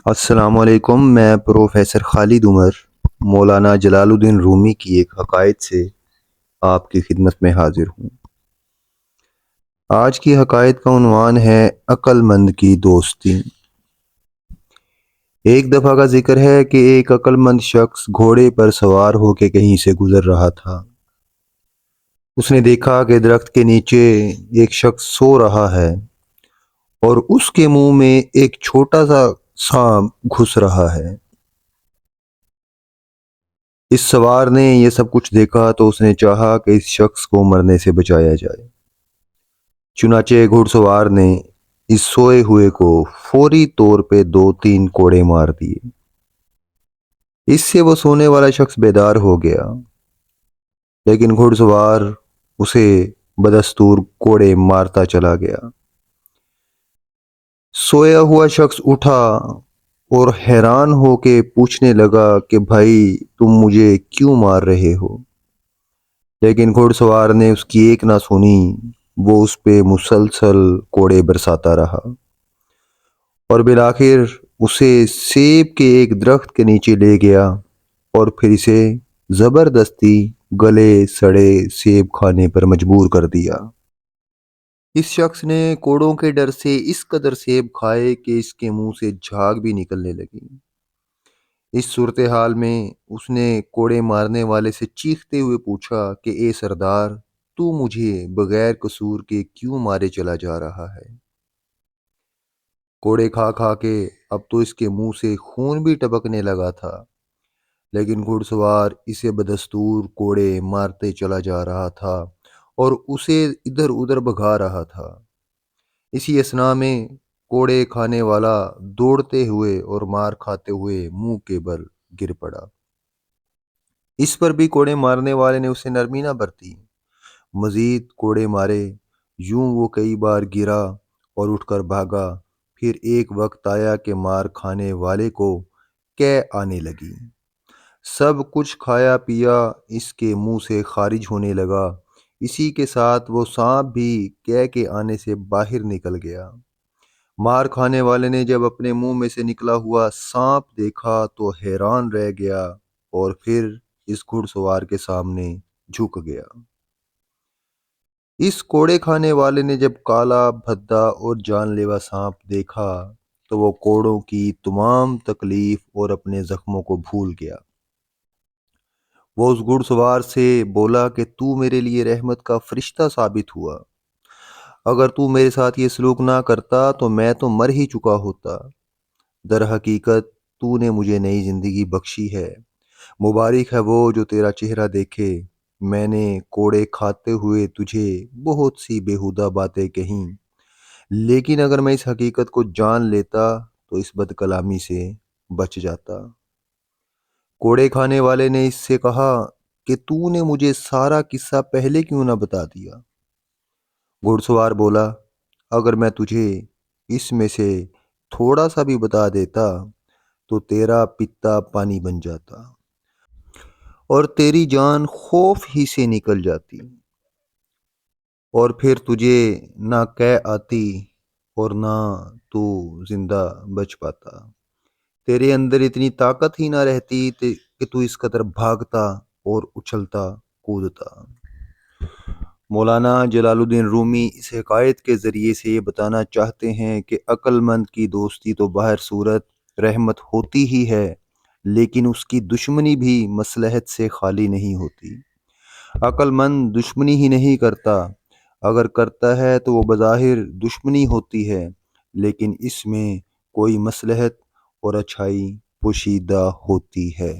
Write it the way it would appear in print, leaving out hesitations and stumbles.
السلام علیکم، میں پروفیسر خالد عمر مولانا جلال الدین رومی کی ایک حکایت سے آپ کی خدمت میں حاضر ہوں۔ آج کی حکایت کا عنوان ہے عقل مند کی دوستی۔ ایک دفعہ کا ذکر ہے کہ ایک عقل مند شخص گھوڑے پر سوار ہو کے کہیں سے گزر رہا تھا۔ اس نے دیکھا کہ درخت کے نیچے ایک شخص سو رہا ہے اور اس کے منہ میں ایک چھوٹا سا سانپ گھس رہا ہے۔ اس سوار نے یہ سب کچھ دیکھا تو اس نے چاہا کہ اس شخص کو مرنے سے بچایا جائے۔ چنانچہ گھڑ سوار نے اس سوئے ہوئے کو فوری طور پہ 2-3 کوڑے مار دیے۔ اس سے وہ سونے والا شخص بیدار ہو گیا، لیکن گھڑ سوار اسے بدستور کوڑے مارتا چلا گیا۔ سویا ہوا شخص اٹھا اور حیران ہو کے پوچھنے لگا کہ بھائی تم مجھے کیوں مار رہے ہو؟ لیکن گھڑ سوار نے اس کی ایک نہ سنی، وہ اس پہ مسلسل کوڑے برساتا رہا اور بالآخر اسے سیب کے ایک درخت کے نیچے لے گیا اور پھر اسے زبردستی گلے سڑے سیب کھانے پر مجبور کر دیا۔ اس شخص نے کوڑوں کے ڈر سے اس قدر سیب کھائے کہ اس کے منہ سے جھاگ بھی نکلنے لگی۔ اس صورتحال میں اس نے کوڑے مارنے والے سے چیختے ہوئے پوچھا کہ اے سردار، تو مجھے بغیر قصور کے کیوں مارے چلا جا رہا ہے؟ کوڑے کھا کھا کے اب تو اس کے منہ سے خون بھی ٹپکنے لگا تھا، لیکن گھڑ سوار اسے بدستور کوڑے مارتے چلا جا رہا تھا اور اسے ادھر ادھر بھگا رہا تھا۔ اسی اثناء میں کوڑے کھانے والا دوڑتے ہوئے اور مار کھاتے ہوئے منہ کے بل گر پڑا۔ اس پر بھی کوڑے مارنے والے نے اسے نرمی نہ برتی، مزید کوڑے مارے۔ یوں وہ کئی بار گرا اور اٹھ کر بھاگا۔ پھر ایک وقت آیا کہ مار کھانے والے کو قے آنے لگی۔ سب کچھ کھایا پیا اس کے منہ سے خارج ہونے لگا۔ اسی کے ساتھ وہ سانپ بھی قے کے آنے سے باہر نکل گیا۔ مار کھانے والے نے جب اپنے منہ میں سے نکلا ہوا سانپ دیکھا تو حیران رہ گیا اور پھر اس گھڑ سوار کے سامنے جھک گیا۔ اس کوڑے کھانے والے نے جب کالا بھدا اور جان لیوا سانپ دیکھا تو وہ کوڑوں کی تمام تکلیف اور اپنے زخموں کو بھول گیا۔ وہ اس گھڑ سوار سے بولا کہ تو میرے لیے رحمت کا فرشتہ ثابت ہوا۔ اگر تو میرے ساتھ یہ سلوک نہ کرتا تو میں تو مر ہی چکا ہوتا۔ در حقیقت تو نے مجھے نئی زندگی بخشی ہے۔ مبارک ہے وہ جو تیرا چہرہ دیکھے۔ میں نے کوڑے کھاتے ہوئے تجھے بہت سی بیہودہ باتیں کہیں، لیکن اگر میں اس حقیقت کو جان لیتا تو اس بد کلامی سے بچ جاتا۔ کوڑے کھانے والے نے اس سے کہا کہ تو نے مجھے سارا قصہ پہلے کیوں نہ بتا دیا؟ گھڑ سوار بولا، اگر میں تجھے اس میں سے تھوڑا سا بھی بتا دیتا تو تیرا پیتا پانی بن جاتا اور تیری جان خوف ہی سے نکل جاتی، اور پھر تجھے نہ قے آتی اور نہ تو زندہ بچ پاتا۔ تیرے اندر اتنی طاقت ہی نہ رہتی کہ تو اس قدر بھاگتا اور اچھلتا کودتا۔ مولانا جلال الدین رومی اس حکایت کے ذریعے سے یہ بتانا چاہتے ہیں کہ عقل مند کی دوستی تو باہر صورت رحمت ہوتی ہی ہے، لیکن اس کی دشمنی بھی مصلحت سے خالی نہیں ہوتی۔ عقل مند دشمنی ہی نہیں کرتا، اگر کرتا ہے تو وہ بظاہر دشمنی ہوتی ہے، لیکن اس میں کوئی مصلحت اور اچھائی پوشیدہ ہوتی ہے۔